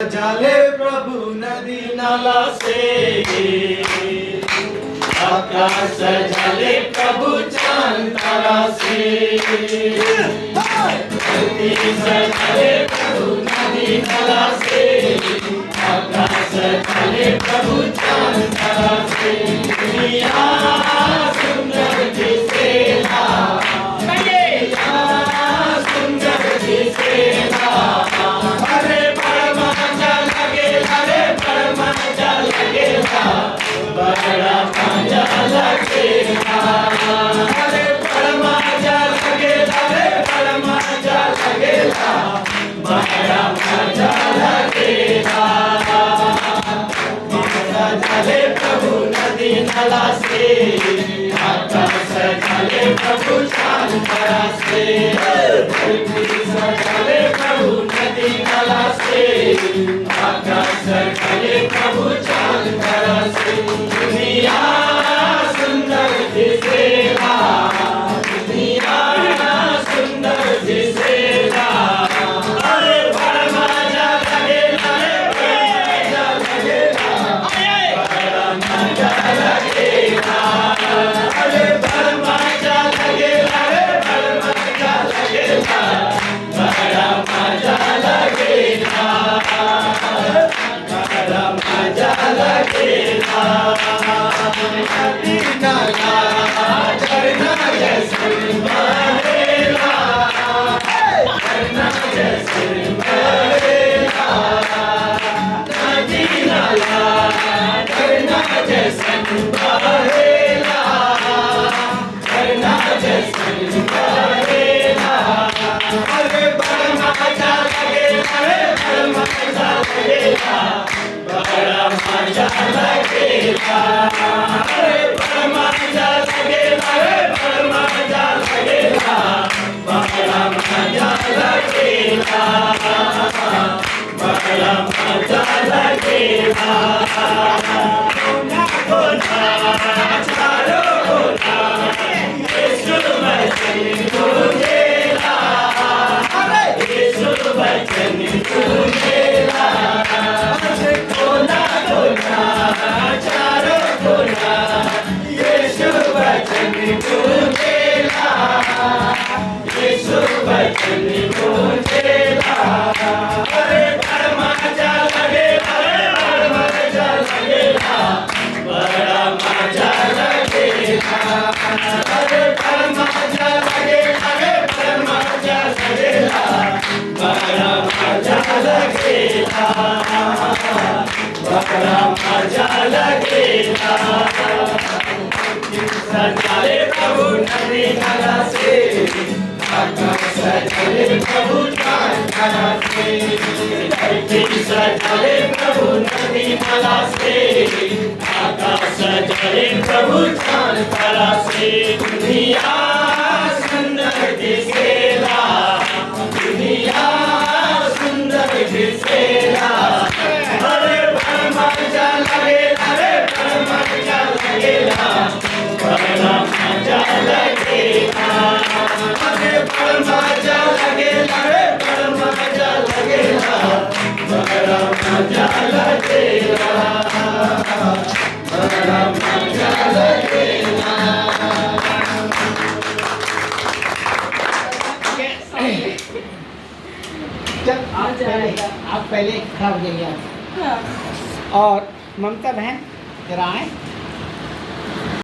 झाले प्रभू नदी नाला से, आकाश झाले प्रभु चांद तारा से, धरती झाले प्रभु नदी नाला से, आकाश झाले प्रभु चांद तारा से, दुनिया सुंदर दिसेला, सुंदर दिसेला, अरे बड़ा मजा लगेला, रे बड़ा मजा लगेला, बड़ा मजा लगेला, अरे बड़ा मजा लगेला, रे बड़ा मजा लगेला, बड़ा मजा लगेला। झाले प्रभु नदी नाला से, आकाश झाले प्रभु चांद तारा से, धरती झाले प्रभु नदी नाला से, आकाश झाले प्रभु चांद तारा से, दुनिया सुंदर दिसेला, दुनिया सुंदर दिसेला, अरे बड़ा मजा लगेला, रे बड़ा मजा लगेला, अरे बड़ा मजा लगेला, रे बड़ा मजा लगेला, बड़ा मजा लगेला, बड़ा मजा लगेला। नदी नाला झरना जैसे बहेला, झरना जैसे बहेला, नदी नाला झरना जैसे बहेला, झरना जैसे बहेला, अरे बड़ा मजा लगेला, रे बड़ा मजा लगेला, बड़ा मजा लगेला, अरे बड़ा मजा लगेला, रे बड़ा मजा लगेला, बड़ा मजा लगेला, बड़ा मजा लगेला। कोना कोना चारो कोना यीशु वचन गूंजेला, यीशु वचन गूंजेला, कोना कोना चारो कोना यीशु वचन गूंजेला, यीशु वचन गूंजेला, अरे बड़ा मजा लगेला, रे बड़ा मजा लगेला, बड़ा मजा लगेला, अरे बड़ा मजा लगेला, रे बड़ा मजा लगेला, बड़ा मजा लगेला, बड़ा मजा लगेला। झाले प्रभु नदी नाला से, आकाश झाले प्रभु चांद तारा से, धरती झाले प्रभु नदी नाला से, आकाश झाले प्रभु चांद तारा से, दुनिया सुंदर दिसेला, दुनिया सुंदर दिसेला, अरे बड़ा मजा लगेला, रे बड़ा मजा लगेला, बड़ा मजा लगेला, अरे बड़ा मजा लगेला, रे बड़ा मजा लगेला, बड़ा मजा लगेला, बड़ा मजा लगेला। आप पहले खड़ा हो जाइए और ममता बहन जरा आए।